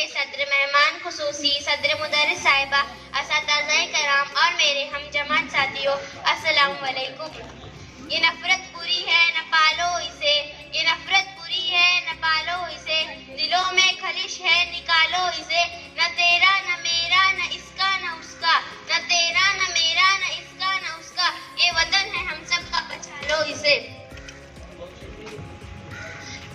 के सदर, मेहमान खुसूसी सदर मुदर्रिस साहिबा, असातिज़ाए कराम और मेरे हम जमात साथियों, अस्सलाम वालेकुम। ये नफरत बुरी है न पालो इसे, ये नफरत बुरी है न पालो इसे, दिलों में खलिश है निकालो इसे, न तेरा न मेरा न इसका न उसका, न तेरा न मेरा न इसका न उसका, ये वतन है हम सब का, बचा लो इसे।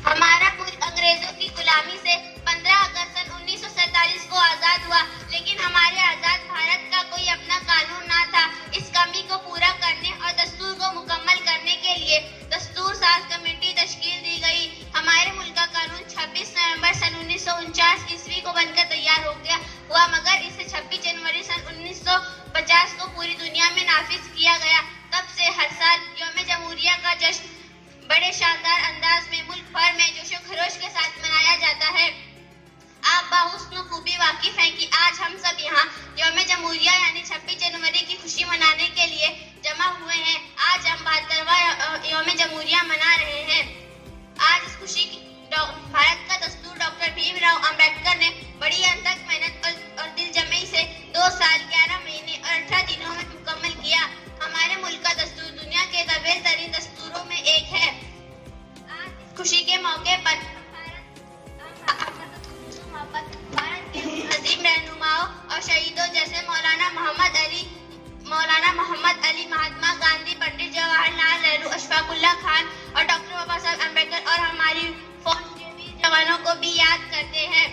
हमारा मुल्क अंग्रेजों की गुलामी से 15 अगस्त सन 1947 को आजाद हुआ, लेकिन हमारे आजाद भारत का कोई अपना कानून ना था। इस कमी को पूरा करने और दस्तूर को मुकम्मल करने के लिए दस्तूर साज कमेटी तश्कील दी गई। हमारे मुल्क का कानून 26 नवंबर सन 1949 ईस्वी को बनकर तैयार हो गया हुआ, मगर इसे 26 जनवरी सन 1950 को पूरी दुनिया में नाफिज किया गया। तब से हर साल यौम जमहूरिया का जश्न बड़े शानदार अंदाज में मुल्क भर में जोशो खरोश के साथ मनाया जाता है। आप बाहुस्न खूबी वाकिफ हैं कि आज हम सब यहाँ यौम जमहूरिया यानी 26 जनवरी की खुशी मनाने के लिए जमा हुए हैं। आज हम 72वां यौम जमहूरिया मना रहे हैं। आज इस खुशी की भारत का दस्तूर डॉक्टर भीमराव अम्बेडकर ने बड़ी अथक मेहनत और दिल जमई से 2 साल 11 महीने और 18 दिनों में मुकम्मल किया। हमारे मुल्क का दस्तूर दुनिया के तवील तरीन दस्तूरों में एक है। आज इस खुशी के मौके पर भारत के अजीम रहनुमाओं और शहीदों जैसे मौलाना मोहम्मद अली, महात्मा गांधी, पंडित जवाहरलाल नेहरू, अशफाकुल्लाह खान और डॉक्टर बाबा साहब अम्बेडकर और हमारी फौज के वीर जवानों को भी याद करते हैं।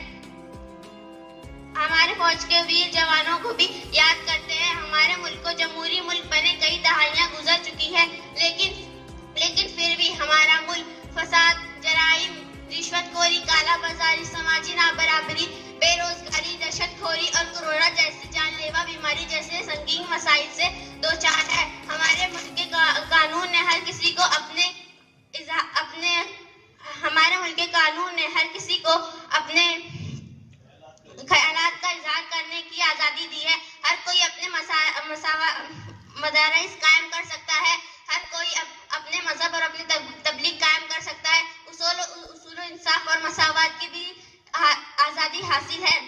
हमारे फौज के वीर जवानों को भी याद करते हैं। हमारे मुल्क को जमहूरी मुल्क बने कई दहाइयां गुजर चुकी है, लेकिन फिर भी हमारा मुल्क फसाद, जराइम, रिश्वतखोरी, काला बाजारी, समाजी नाबराबरी, बेरोजगारी, दहशतखोरी और कोरोना जैसी जानलेवा बीमारी जैसे संगीन मसाइल से दो चार है। हमारे मुल्क के कानून ने हर किसी को अपने ख्यालात का इजहार करने की आज़ादी दी है। हर कोई अपने मदारिस कायम कर सकता है। हर कोई अपने मजहब और अपनी तबलीग कायम कर सकता है। उसूल इंसाफ और मसावत की भी आज़ादी हासिल है।